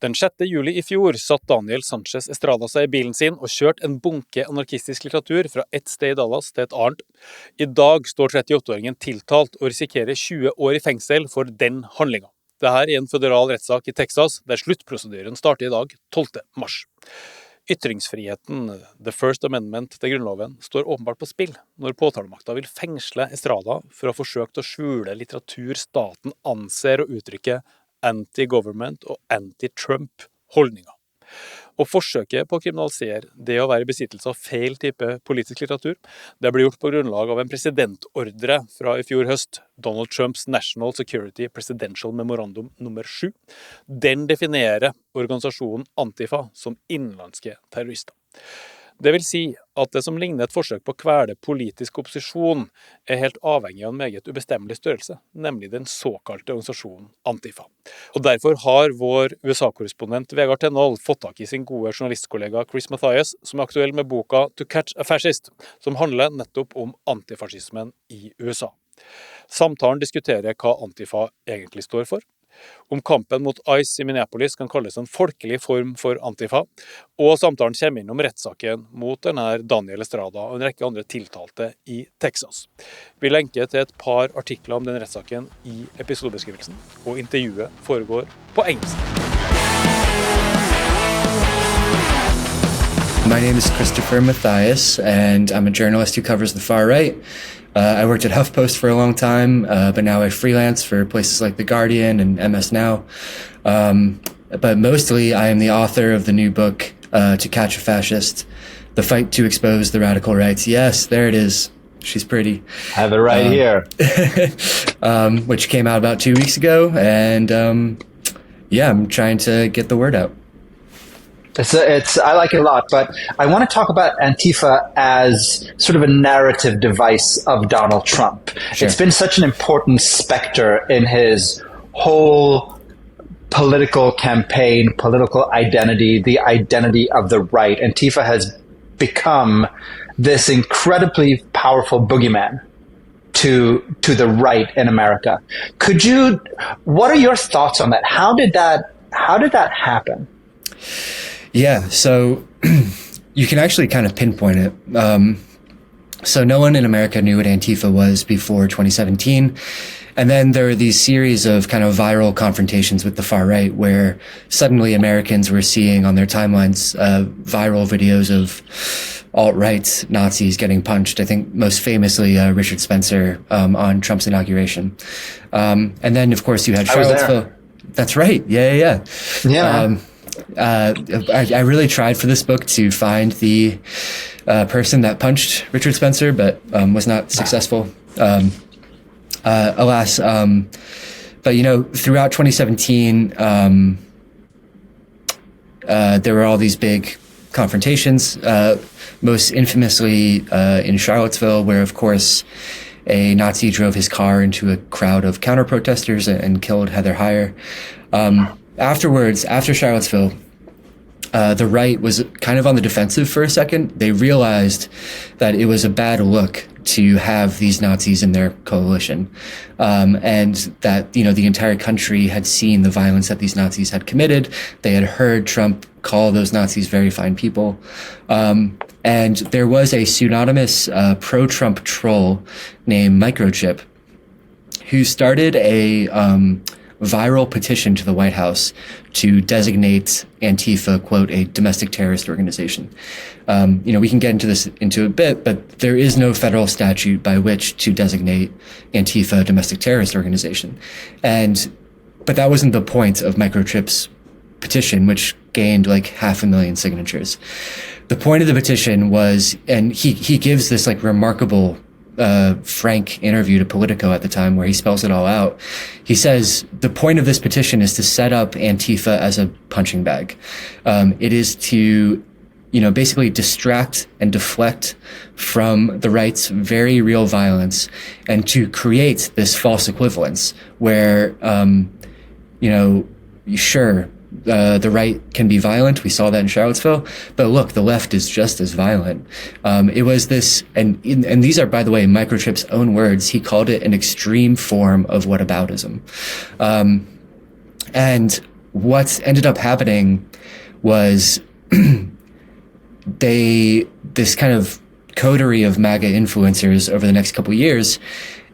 Den 6. juli i fjor satt Daniel Sanchez Estrada seg i bilen sin og kjørte en bunke anarkistisk litteratur fra ett sted i Dallas til et annet. I dag står 38-åringen tiltalt og risikerer 20 år i fengsel for den handlingen. Dette er en federal rettssak i Texas, der sluttprosedyren starter i dag, 12. mars. Ytringsfriheten, The First Amendment til grunnloven, står åpenbart på spill når påtalemakta vil fengsle Estrada for å ha forsøkt å skjule litteratur staten anser og uttrykke anti-government og anti-Trump holdninger. Og forsøket på å kriminalisere det å være i besittelse av feil type politisk litteratur, det ble gjort på grunnlag av en presidentordre fra i fjor høst, Donald Trumps National Security Presidential Memorandum nummer 7. Den definerer organisasjonen ANTIFA som innenlandske terrorister. Det vil si at det som ligner et forsøk på å kvele politisk opposisjon er helt avhengig av en meget ubestemmelig størrelse, nemlig den såkalte organisasjonen ANTIFA. Og derfor har vår USA-korrespondent Vegard Tenhold fått tak i sin gode journalistkollega Mathias, som er aktuell med boka To Catch a Fascist, som handler nettopp om antifascismen i USA. Samtalen diskuterer hva ANTIFA egentlig står for, om kampen mot ICE i Minneapolis kan kalles en folkelig form for ANTIFA, og samtalen kommer inn om rettssaken mot denne Daniel Estrada og en rekke andre tiltalte i Texas. Vi lenker til et par artikler om den rettssaken i episodebeskrivelsen, og intervjuet foregår på engelsk. My name is Mathias, and I'm a journalist who covers the far right. I worked at HuffPost for a long time, but now I freelance for places like The Guardian and MS Now. But mostly I am the author of the new book, To Catch a Fascist, The Fight to Expose the Radical Rights. Yes, there it is. She's pretty. I have it right here. Which came out about 2 weeks ago, and yeah, I'm trying to get the word out. I like it a lot, but I want to talk about Antifa as sort of a narrative device of Donald Trump. Sure. It's been such an important specter in his whole political campaign, political identity, the identity of the right. Antifa has become this incredibly powerful boogeyman to the right in America. What are your thoughts on that? How did that happen? Yeah, so you can actually kind of pinpoint it. So no one in America knew what Antifa was before 2017. And then there were these series of kind of viral confrontations with the far right where suddenly Americans were seeing on their timelines viral videos of alt-right Nazis getting punched. I think most famously Richard Spencer on Trump's inauguration. And then, of course, you had Charlottesville. That's right. Yeah. I really tried for this book to find the person that punched Richard Spencer, but was not successful. Alas. But, throughout 2017, there were all these big confrontations, most infamously in Charlottesville, where, of course, a Nazi drove his car into a crowd of counter-protesters and killed Heather Heyer. Afterwards, after Charlottesville, the right was kind of on the defensive for a second. They realized that it was a bad look to have these Nazis in their coalition, and that, the entire country had seen the violence that these Nazis had committed. They had heard Trump call those Nazis very fine people. And there was a pseudonymous pro-Trump troll named Microchip who started a viral petition to the White House to designate Antifa, quote, a domestic terrorist organization. We can get into a bit, but there is no federal statute by which to designate Antifa a domestic terrorist organization. But that wasn't the point of Microchip's petition, which gained like 500,000 signatures. The point of the petition was, and he gives this like remarkable frank interview to Politico at the time where he spells it all out. He says, the point of this petition is to set up Antifa as a punching bag. It is to, basically distract and deflect from the right's very real violence and to create this false equivalence where, sure, the right can be violent. We saw that in Charlottesville. But look, the left is just as violent. It was this, and these are, by the way, Microchip's own words. He called it an extreme form of whataboutism. And what ended up happening was this kind of coterie of MAGA influencers over the next couple of years,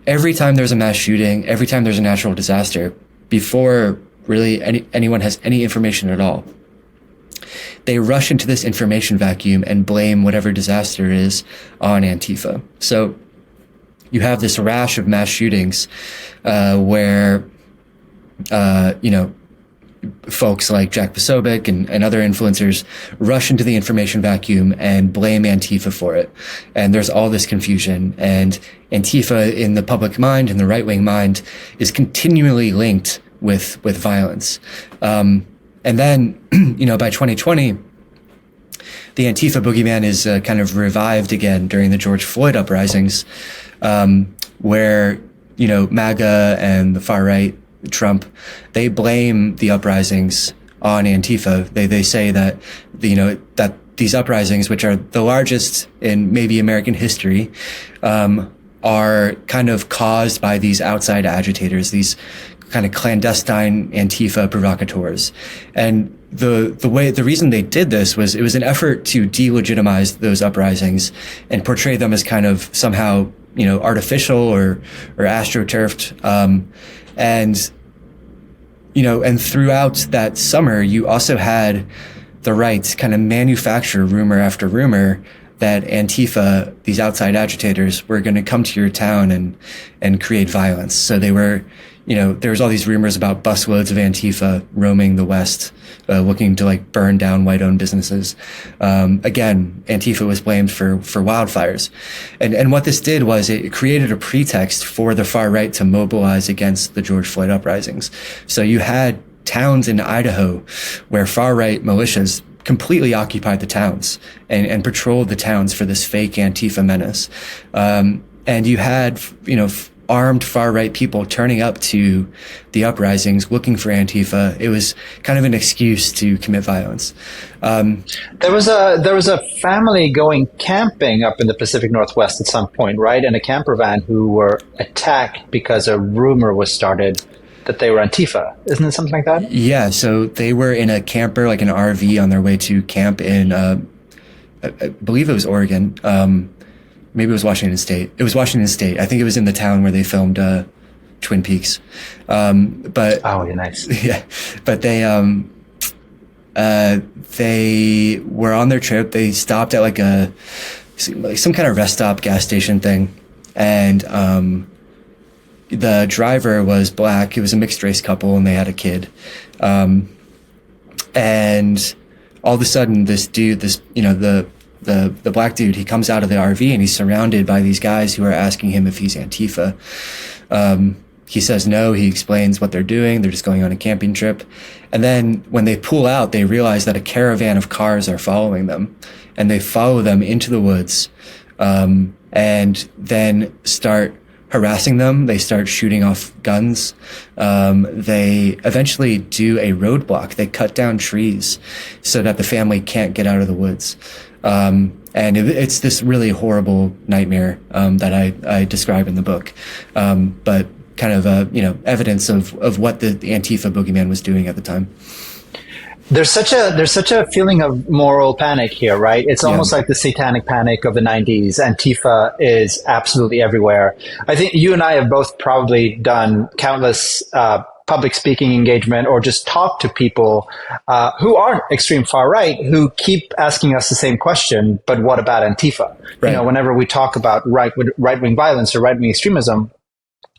every time there's a mass shooting, every time there's a natural disaster, before really anyone has any information at all, they rush into this information vacuum and blame whatever disaster is on Antifa. So you have this rash of mass shootings where, folks like Jack Posobiec and other influencers rush into the information vacuum and blame Antifa for it. And there's all this confusion. And Antifa in the public mind, in the right-wing mind, is continually linked with violence. And then, by 2020, the Antifa boogeyman is kind of revived again during the George Floyd uprisings, where, MAGA and the far right, Trump, they blame the uprisings on Antifa. They say that, that these uprisings, which are the largest in maybe American history, are kind of caused by these outside agitators, these kind of clandestine Antifa provocateurs. And the reason they did this was it was an effort to delegitimize those uprisings and portray them as kind of somehow, artificial or astroturfed. And throughout that summer, you also had the right kind of manufacture rumor after rumor that Antifa, these outside agitators, were going to come to your town and create violence. So they were, there was all these rumors about busloads of Antifa roaming the West, looking to burn down white-owned businesses. Again, Antifa was blamed for wildfires. And what this did was it created a pretext for the far right to mobilize against the George Floyd uprisings. So you had towns in Idaho where far right militias completely occupied the towns and patrolled the towns for this fake Antifa menace. And you had, armed far-right people turning up to the uprisings looking for Antifa. It was kind of an excuse to commit violence. There was a family going camping up in the Pacific Northwest at some point, right? In a camper van who were attacked because a rumor was started that they were Antifa. Isn't it something like that? Yeah, so they were in a camper, like an RV, on their way to camp in, I believe it was Oregon. Maybe it was Washington State. It was Washington State. I think it was in the town where they filmed Twin Peaks. But oh, yeah, nice. Yeah, but they were on their trip. They stopped at some kind of rest stop, gas station thing, and the driver was black. It was a mixed race couple, and they had a kid. And all of a sudden, this dude, the black dude, he comes out of the RV and he's surrounded by these guys who are asking him if he's Antifa. He says no. He explains what they're doing. They're just going on a camping trip. And then when they pull out, they realize that a caravan of cars are following them, and they follow them into the woods, and then start harassing them. They start shooting off guns. They eventually do a roadblock. They cut down trees so that the family can't get out of the woods. And it's this really horrible nightmare that I describe in the book, but kind of evidence of what the Antifa boogeyman was doing at the time. There's such a feeling of moral panic here, right? It's almost like the satanic panic of the 90s. Antifa is absolutely everywhere. I think you and I have both probably done countless public speaking engagement or just talk to people who aren't extreme far right, who keep asking us the same question, but what about Antifa? Right. Whenever we talk about right-wing violence or right-wing extremism,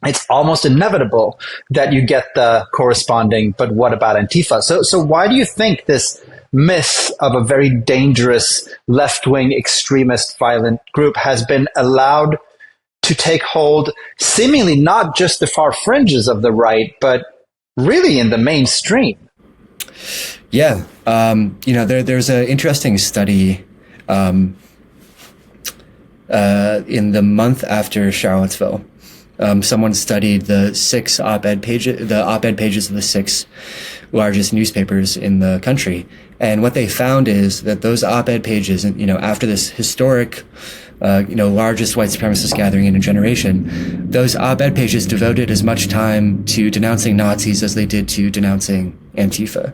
it's almost inevitable that you get the corresponding, but what about Antifa? So why do you think this myth of a very dangerous left-wing extremist violent group has been allowed to take hold, seemingly not just the far fringes of the right, but really in the mainstream? Yeah. There's an interesting study in the month after Charlottesville. Someone studied the op-ed pages of the 6 largest newspapers in the country. And what they found is that those op-ed pages, after this historic, largest white supremacist gathering in a generation, those op-ed pages devoted as much time to denouncing Nazis as they did to denouncing Antifa.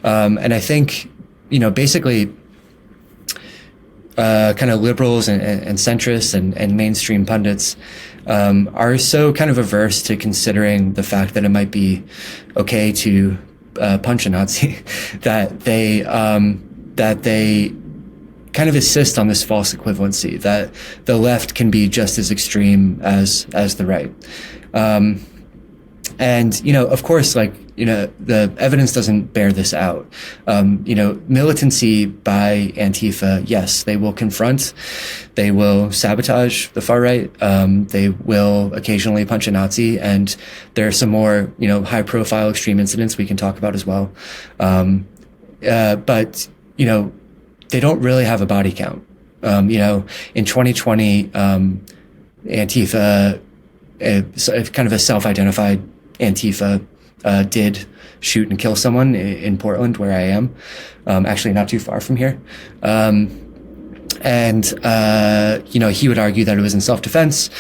And I think, basically, kind of liberals and centrists and mainstream pundits are so kind of averse to considering the fact that it might be okay to punch a Nazi that they kind of insist on this false equivalency that the left can be just as extreme as the right. And, of course, the evidence doesn't bear this out. Militancy by Antifa, yes, they will confront, they will sabotage the far right, they will occasionally punch a Nazi, and there are some more, high profile extreme incidents we can talk about as well. But, they don't really have a body count. In 2020, Antifa, kind of a self-identified Antifa, did shoot and kill someone in Portland, where I am, actually not too far from here. And he would argue that it was in self-defense.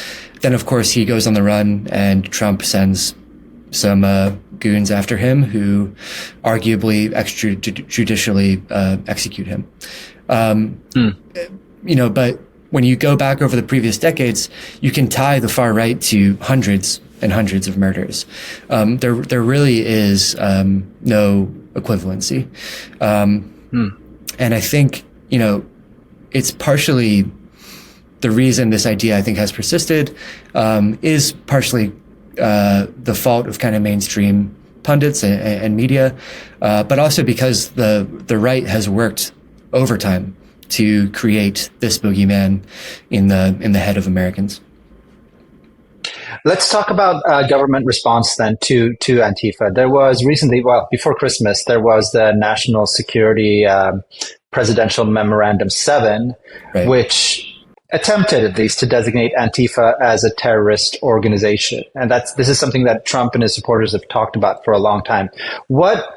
Then, of course, he goes on the run, and Trump sends some goons after him who arguably extrajudicially execute him. But when you go back over the previous decades, you can tie the far right to hundreds and hundreds of murders. There really is no equivalency. And I think, it's partially the reason this idea, I think, has persisted, is partially the fault of kind of mainstream pundits and media, but also because the right has worked overtime to create this boogeyman in the head of Americans. Let's talk about government response then to Antifa. There was recently, before Christmas, there was the National Security Presidential Memorandum 7, right, which attempted at least to designate Antifa as a terrorist organization. And this is something that Trump and his supporters have talked about for a long time. What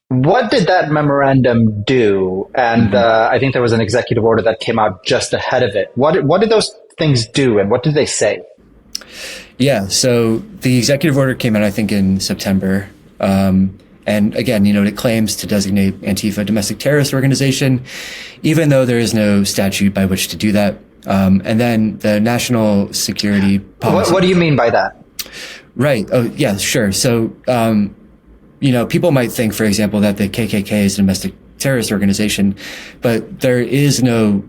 did that memorandum do? And I think there was an executive order that came out just ahead of it. What did those things do, and what did they say? Yeah, so the executive order came out, I think, in September. And again, it claims to designate Antifa a domestic terrorist organization, even though there is no statute by which to do that. And then the national security policy. What do you mean by that? Right. Oh, yeah, sure. So, people might think, for example, that the KKK is a domestic terrorist organization, but there is no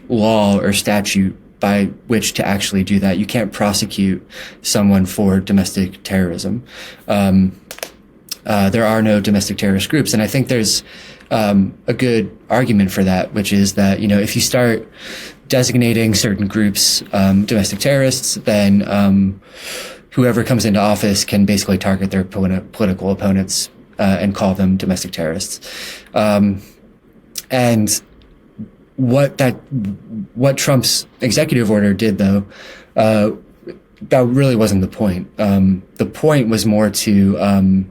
law or statute by which to actually do that. You can't prosecute someone for domestic terrorism. There are no domestic terrorist groups. And I think there's a good argument for that, which is that, if you start designating certain groups domestic terrorists, then whoever comes into office can basically target their political opponents and call them domestic terrorists. And what Trump's executive order did, though, that really wasn't the point. The point was more to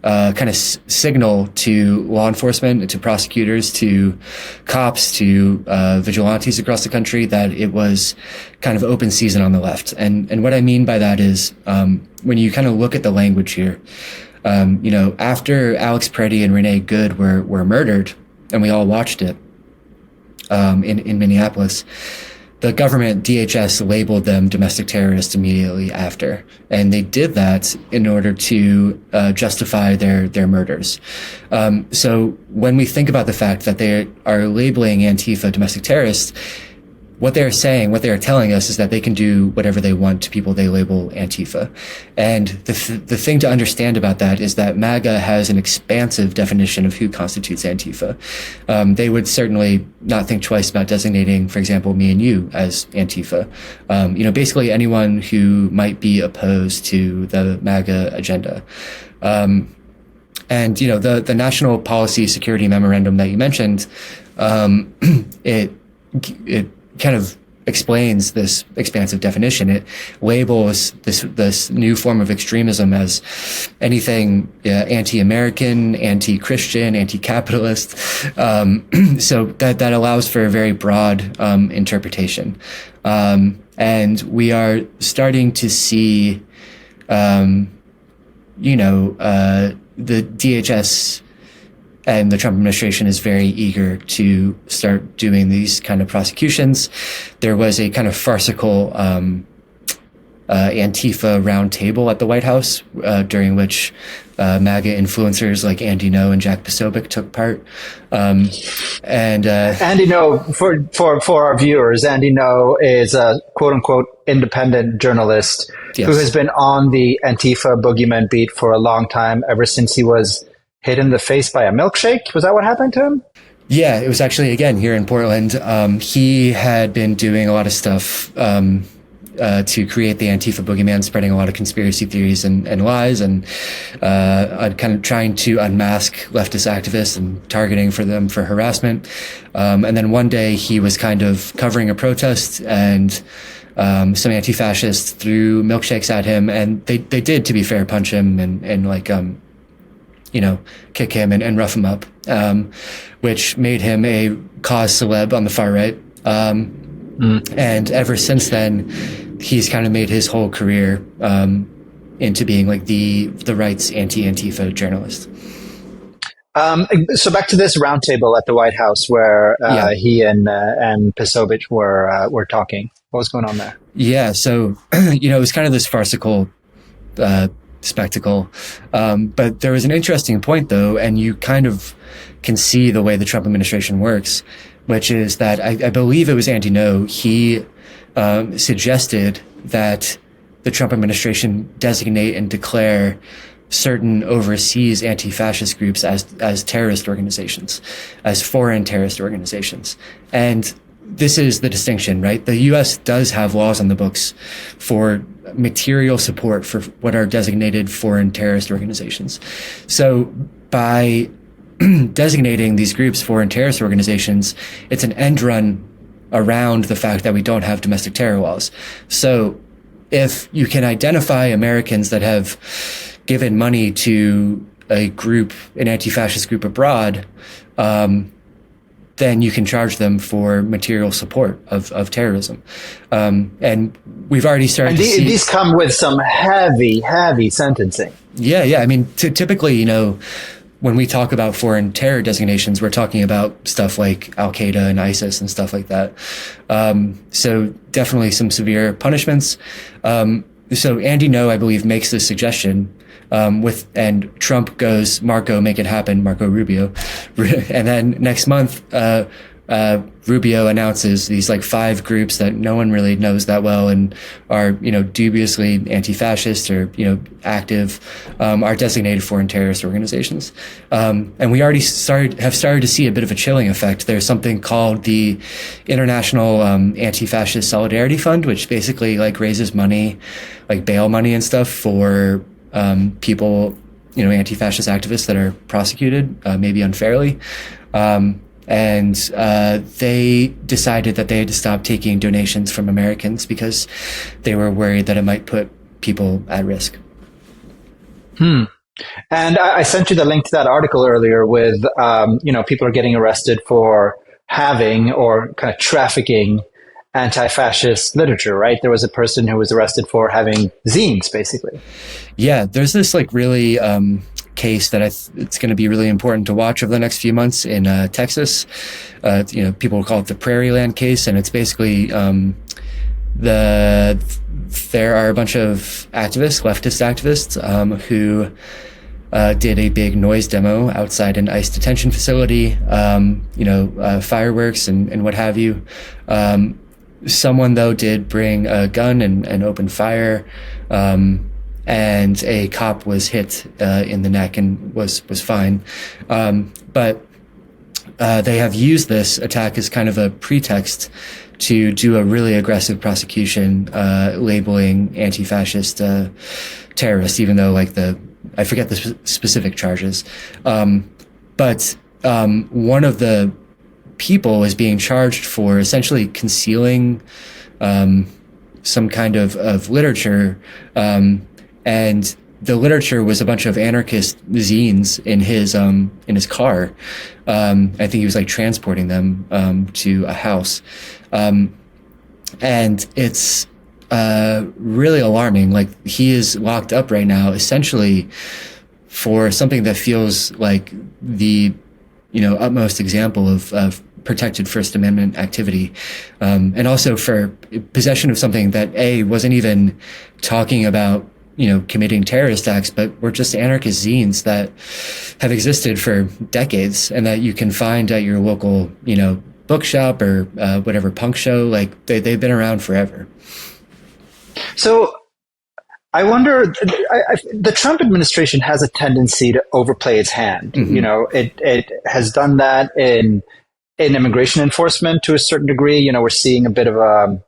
kind of signal to law enforcement, to prosecutors, to cops, to vigilantes across the country that it was kind of open season on the left. And what I mean by that is when you kind of look at the language here, after Alex Preddy and Renee Good were murdered, and we all watched it in Minneapolis, the government, DHS, labeled them domestic terrorists immediately after. And they did that in order to justify their murders. So when we think about the fact that they are labeling Antifa domestic terrorists, what they're saying, what they're telling us is that they can do whatever they want to people they label Antifa. And the thing to understand about that is that MAGA has an expansive definition of who constitutes Antifa. They would certainly not think twice about designating, for example, me and you as Antifa. Basically anyone who might be opposed to the MAGA agenda. And, the National Policy Security Memorandum that you mentioned, it kind of explains this expansive definition. It labels this new form of extremism as anything anti-American, anti-Christian, anti-capitalist. So that allows for a very broad interpretation. And we the DHS and the Trump administration is very eager to start doing these kind of prosecutions. There was a kind of farcical Antifa roundtable at the White House, during which MAGA influencers like Andy Ngo and Jack Posobiec took part. And Andy Ngo, for our viewers, Andy Ngo is a quote unquote independent journalist yes. who has been on the Antifa boogeyman beat for a long time, ever since he was hit in the face by a milkshake. Was that what happened to him? Yeah, it was actually, again, here in Portland. He had been doing a lot of stuff to create the Antifa boogeyman, spreading a lot of conspiracy theories and lies, and kind of trying to unmask leftist activists and targeting them for harassment. And then one day he was kind of covering a protest, and some anti-fascists threw milkshakes at him, and they did, to be fair, punch him and like kick him and rough him up, which made him a cause celeb on the far right. And ever since then, he's kind of made his whole career into being like the right's anti-Antifa journalist. So back to this roundtable at the White House where he and Posobiec were talking. What was going on there? Yeah, so it was kind of this farcical spectacle. But there was an interesting point, though, and you kind of can see the way the Trump administration works, which is that I believe it was Andy Ngo. He suggested that the Trump administration designate and declare certain overseas anti-fascist groups as terrorist organizations, as foreign terrorist organizations. And this is the distinction, right? The U.S. does have laws on the books for material support for what are designated foreign terrorist organizations. So by designating these groups foreign terrorist organizations, it's an end run around the fact that we don't have domestic terror laws. So if you can identify Americans that have given money to a group, an anti-fascist group abroad, then you can charge them for material support of terrorism. And we've already started to see... These come with some heavy sentencing. Yeah. I mean, typically, when we talk about foreign terror designations, we're talking about stuff like Al-Qaeda and ISIS and stuff like that. So definitely some severe punishments. So Andy Ngo, I believe, makes this suggestion, and Trump goes, Marco, make it happen, Marco Rubio. And then next month, Rubio announces these like 5 groups that no one really knows that well and are, dubiously anti-fascist or, active, are designated foreign terrorist organizations. And we already have started to see a bit of a chilling effect. There's something called the International Anti-Fascist Solidarity Fund, which basically like raises money, like bail money and stuff for people, anti-fascist activists that are prosecuted, maybe unfairly. And they decided that they had to stop taking donations from Americans because they were worried that it might put people at risk. And I sent you the link to that article earlier with, people are getting arrested for having or kind of trafficking anti-fascist literature, right? There was a person who was arrested for having zines, basically. Yeah, there's this like really case that it's going to be really important to watch over the next few months in Texas. People call it the Prairie Land case, and it's basically there are a bunch of activists, leftist activists, who did a big noise demo outside an ICE detention facility, fireworks and what have you. Someone, though, did bring a gun and open fire, and a cop was hit in the neck and was fine. But they have used this attack as kind of a pretext to do a really aggressive prosecution, labeling anti-fascist terrorists, even though I forget the specific charges. But one of the people is being charged for essentially concealing some kind of literature, and the literature was a bunch of anarchist zines in his car. I think he was like transporting them to a house, and it's really alarming. Like, he is locked up right now, essentially for something that feels like the, utmost example of protected First Amendment activity, and also for possession of something that wasn't even talking about committing terrorist acts, but were just anarchist zines that have existed for decades and that you can find at your local bookshop or whatever punk show. Like they've been around forever. So I wonder, the Trump administration has a tendency to overplay its hand. It has done that in immigration enforcement to a certain degree. We're seeing a bit of a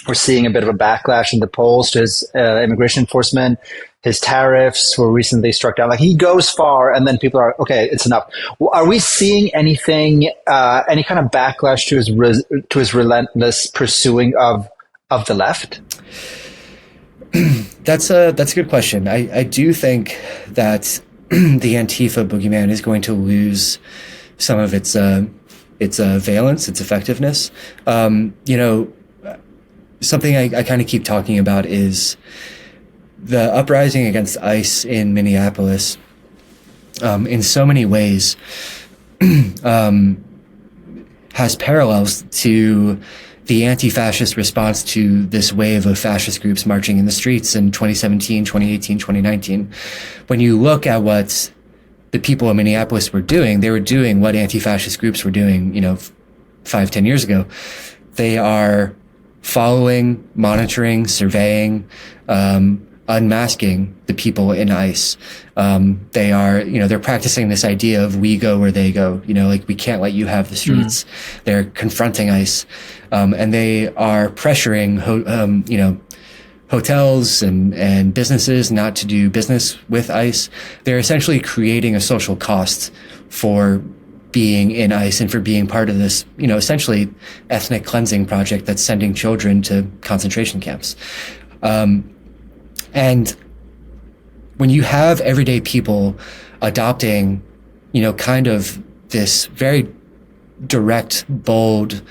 backlash in the polls to his immigration enforcement. His tariffs were recently struck down. Like, he goes far, and then people are, okay, it's enough. Are we seeing anything, any kind of backlash to his relentless pursuing of the left? That's a good question. I do think that the Antifa boogeyman is going to lose some of its valence, its effectiveness. Something I kind of keep talking about is the uprising against ICE in Minneapolis. In so many ways, has parallels to the anti-fascist response to this wave of fascist groups marching in the streets in 2017, 2018, 2019. When you look at what the people in Minneapolis were doing, they were doing what anti-fascist groups were doing, 5-10 years ago. They are following, monitoring, surveying, unmasking the people in ICE. They are, they're practicing this idea of we go where they go, like we can't let you have the streets. They're confronting ICE. And they are pressuring, hotels and businesses not to do business with ICE. They're essentially creating a social cost for being in ICE and for being part of this, essentially ethnic cleansing project that's sending children to concentration camps. And when you have everyday people adopting, kind of this very direct, bold,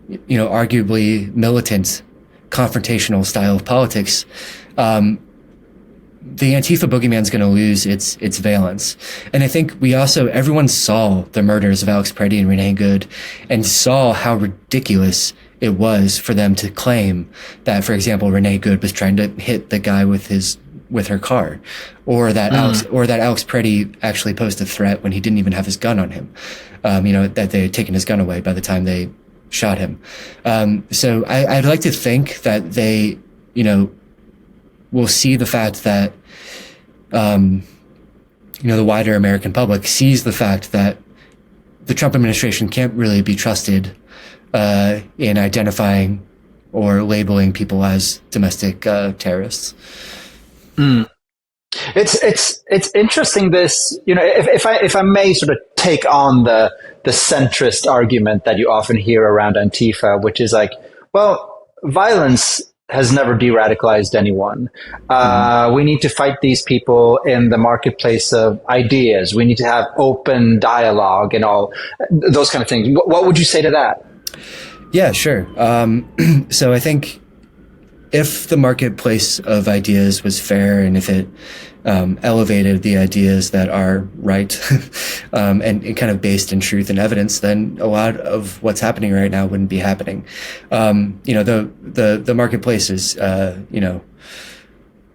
arguably militant, confrontational style of politics, the Antifa boogeyman's going to lose its valence. And I think everyone saw the murders of Alex Preddy and Renee Good and saw how ridiculous it was for them to claim that, for example, Renee Good was trying to hit the guy with her car, or that Alex Preddy actually posed a threat when he didn't even have his gun on him. That they had taken his gun away by the time they shot him. So I'd like to think that they, will see the fact that, the wider American public sees the fact that the Trump administration can't really be trusted in identifying or labeling people as domestic terrorists. It's interesting. This, if I may sort of take on the centrist argument that you often hear around Antifa, which is like, well, violence has never de-radicalized anyone. We need to fight these people in the marketplace of ideas. We need to have open dialogue and all those kind of things. What would you say to that? Yeah, sure. So I think if the marketplace of ideas was fair and if it elevated the ideas that are right and kind of based in truth and evidence, then a lot of what's happening right now wouldn't be happening. The marketplace is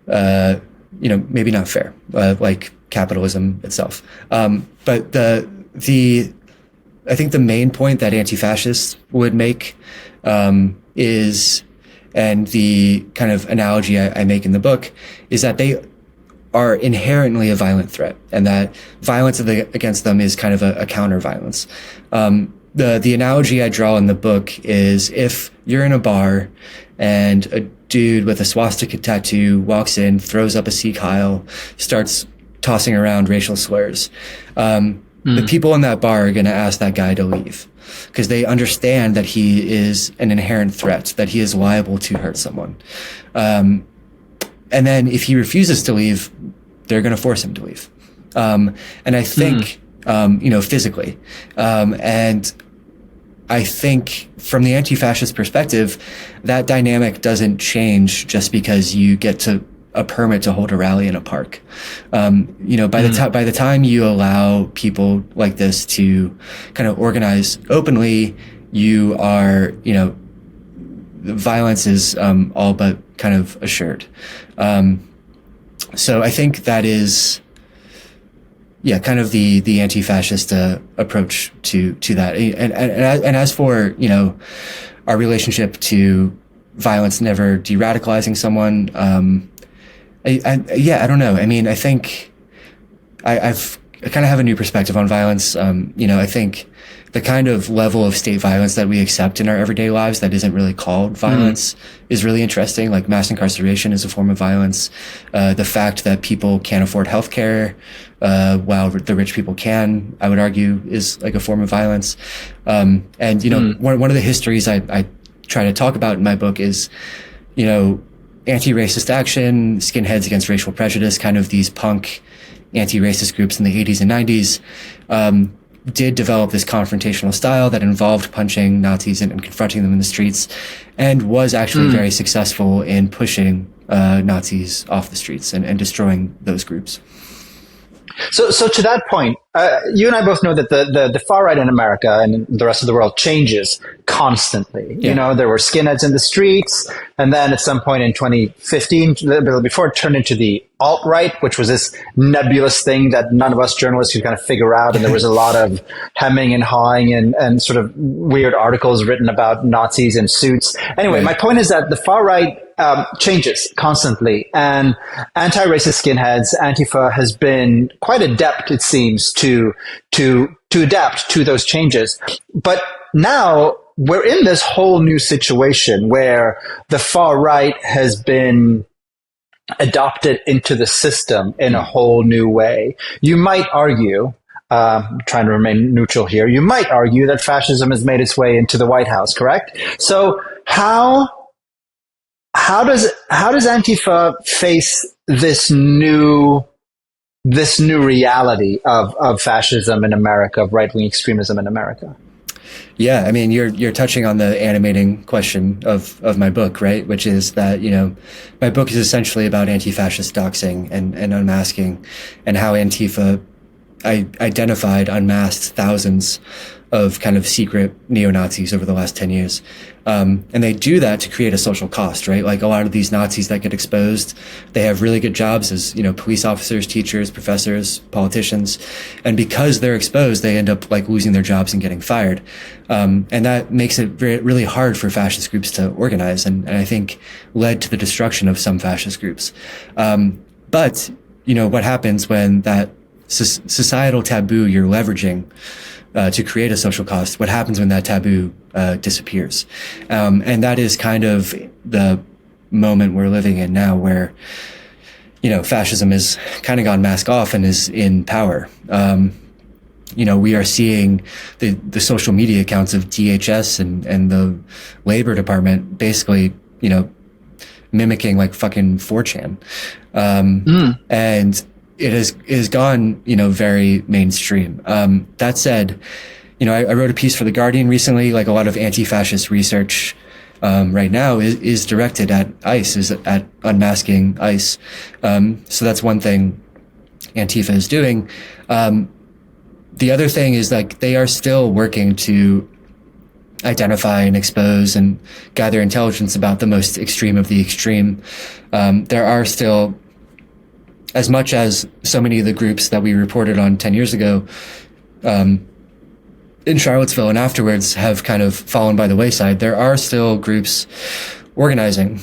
maybe not fair, like capitalism itself. But I think the main point that anti-fascists would make is, and the kind of analogy I make in the book, is that they are inherently a violent threat, and that violence against them is kind of a counter violence. The analogy I draw in the book is if you're in a bar and a dude with a swastika tattoo walks in, throws up a Sikh Heil, starts tossing around racial slurs, the people in that bar are going to ask that guy to leave because they understand that he is an inherent threat, that he is liable to hurt someone. And then if he refuses to leave, they're going to force him to leave. And I think, physically. And I think from the anti-fascist perspective, that dynamic doesn't change just because you get to a permit to hold a rally in a park. By the time you allow people like this to kind of organize openly, you are, violence is all but kind of assured. So I think that is, kind of the anti-fascist approach to that. And as for our relationship to violence never de-radicalizing someone, I don't know. I mean, I think I kind of have a new perspective on violence. I think the kind of level of state violence that we accept in our everyday lives that isn't really called violence is really interesting. Like mass incarceration is a form of violence. The fact that people can't afford healthcare, while the rich people can, I would argue, is like a form of violence. One of the histories I try to talk about in my book is, anti-racist action, skinheads against racial prejudice, kind of these punk anti-racist groups in the 80s and 90s, did develop this confrontational style that involved punching Nazis and confronting them in the streets, and was actually very successful in pushing Nazis off the streets and destroying those groups. So to that point, you and I both know that the far right in America and the rest of the world changes constantly. Yeah. There were skinheads in the streets, and then at some point in 2015, a little bit before, it turned into the alt-right, which was this nebulous thing that none of us journalists could kind of figure out. And there was a lot of hemming and hawing and sort of weird articles written about Nazis in suits. Anyway, My point is that the far right changes constantly, and anti-racist skinheads, Antifa, has been quite adept, it seems, to adapt to those changes. But now we're in this whole new situation where the far right has been adopted into the system in a whole new way. You might argue, trying to remain neutral here, you might argue that fascism has made its way into the White House, correct? So how does Antifa face this new reality of fascism in America, of right-wing extremism in America? Yeah, I mean, you're touching on the animating question of my book, right? Which is that, my book is essentially about anti-fascist doxing and unmasking, and how Antifa identified, unmasked thousands of kind of secret neo-Nazis over the last 10 years. And they do that to create a social cost, right? Like a lot of these Nazis that get exposed, they have really good jobs as, police officers, teachers, professors, politicians. And because they're exposed, they end up like losing their jobs and getting fired. And that makes it really hard for fascist groups to organize, and I think led to the destruction of some fascist groups. But, what happens when that societal taboo you're leveraging to create a social cost, what happens when that taboo disappears? And that is kind of the moment we're living in now, where, fascism has kind of gone mask off and is in power. We are seeing the social media accounts of DHS and the Labor Department basically, mimicking like fucking 4chan. And it has gone, very mainstream. That said, I wrote a piece for The Guardian recently. Like a lot of anti-fascist research right now is directed at ICE, is at unmasking ICE. So that's one thing Antifa is doing. The other thing is like they are still working to identify and expose and gather intelligence about the most extreme of the extreme. There are still, as much as so many of the groups that we reported on 10 years ago in Charlottesville and afterwards have kind of fallen by the wayside, there are still groups organizing.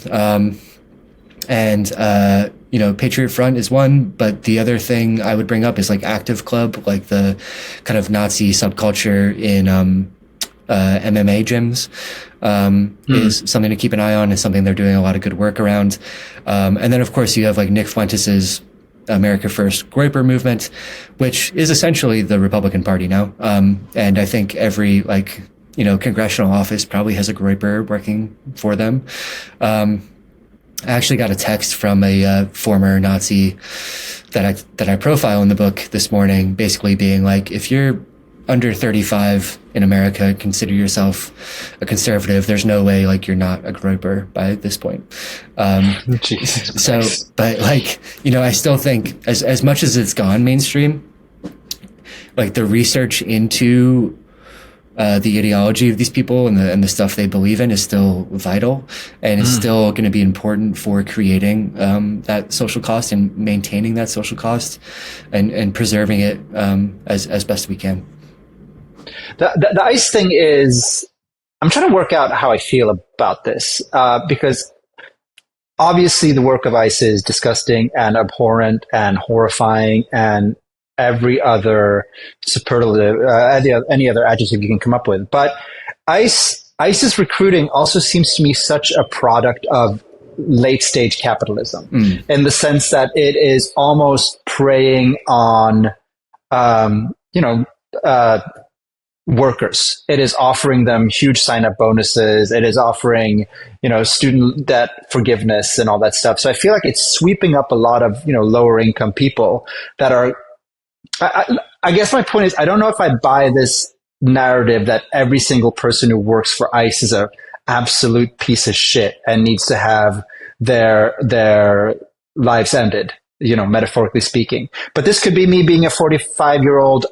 Patriot Front is one, but the other thing I would bring up is like Active Club, like the kind of Nazi subculture in MMA gyms, is something to keep an eye on, and something they're doing a lot of good work around. And then, of course, you have like Nick Fuentes's America First Groyper movement, which is essentially the Republican Party now. And I think every congressional office probably has a Groyper working for them. I actually got a text from a former Nazi that I profile in the book this morning, basically being like, if you're under 35 in America consider yourself a conservative, there's no way like you're not a groyper by this point. Jesus so, Christ. but like, you know, I still think as much as it's gone mainstream, like the research into the ideology of these people and the stuff they believe in is still vital, and it's still going to be important for creating that social cost and maintaining that social cost and preserving it as best we can. The ICE thing is, I'm trying to work out how I feel about this, because obviously the work of ICE is disgusting and abhorrent and horrifying and every other superlative, any other adjective you can come up with. But ICE's recruiting also seems to me such a product of late stage capitalism, in the sense that it is almost preying on, workers. It is offering them huge sign-up bonuses. It is offering, student debt forgiveness and all that stuff. So I feel like it's sweeping up a lot of, lower income people that are, I guess my point is, I don't know if I buy this narrative that every single person who works for ICE is a absolute piece of shit and needs to have their lives ended, metaphorically speaking. But this could be me being a 45-year-old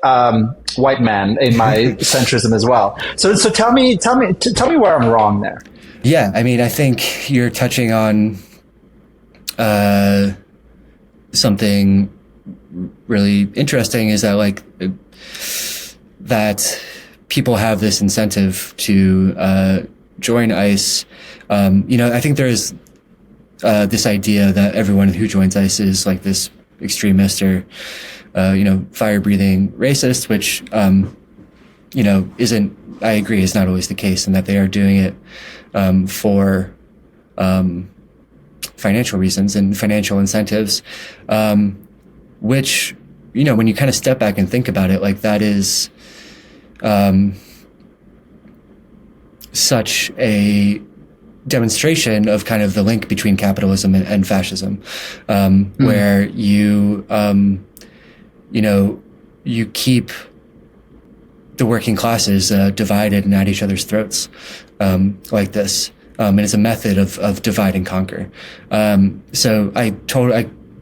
white man in my centrism as well. So tell me where I'm wrong there. Yeah, I mean, I think you're touching on something really interesting, is that that people have this incentive to join ICE. I think there's this idea that everyone who joins ICE is like this extremist or fire-breathing racist, which isn't, I agree, is not always the case, and that they are doing it for financial reasons and financial incentives, which, when you kind of step back and think about it, like that is such a demonstration of kind of the link between capitalism and fascism, where you keep the working classes divided and at each other's throats like this. And it's a method of divide and conquer. So I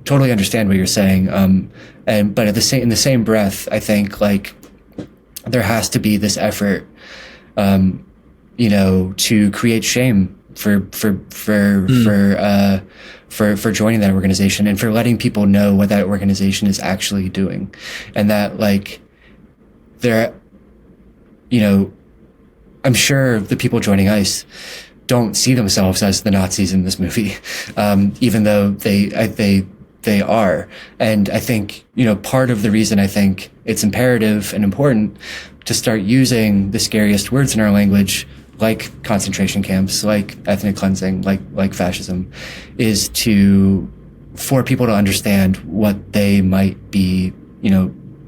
totally understand what you're saying. But in the same breath, I think like there has to be this effort, to create shame for joining that organization and for letting people know what that organization is actually doing. And that like I'm sure the people joining ICE don't see themselves as the Nazis in this movie, even though they are. And I think, part of the reason I think it's imperative and important to start using the scariest words in our language, like concentration camps, like ethnic cleansing, like fascism, is for people to understand what they might be,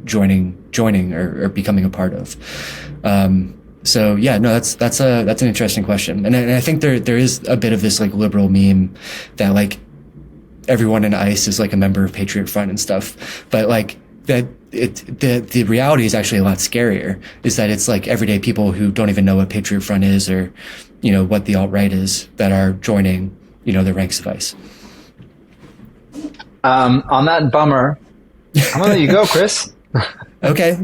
joining or becoming a part of. So yeah, no, that's an interesting question. And I think there is a bit of this like liberal meme that like everyone in ICE is like a member of Patriot Front and stuff. But like the reality is actually a lot scarier, is that it's like everyday people who don't even know what Patriot Front is or, what the alt-right is that are joining, the ranks of ICE. On that bummer, I'm gonna let you go, Chris. Okay.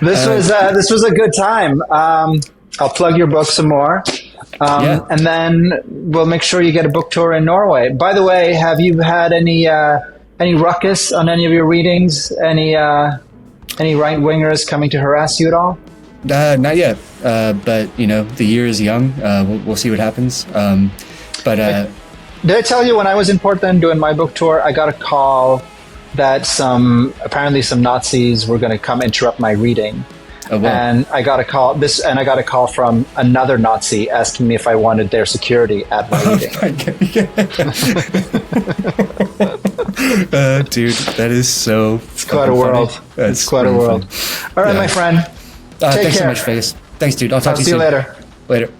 This was a good time. I'll plug your book some more. And then we'll make sure you get a book tour in Norway. By the way, have you had any ruckus on any of your readings? Any right-wingers coming to harass you at all? Not yet. But the year is young. We'll see what happens. Did I tell you when I was in Portland doing my book tour, I got a call that apparently some Nazis were going to come interrupt my reading. Oh, wow. And I got a call from another Nazi asking me if I wanted their security at my reading. Dude, that is so. It's quite a world. It's quite a world. All right, my friend. Thanks so much, Vegas. Thanks, dude. I'll talk to you soon. See you later. Later.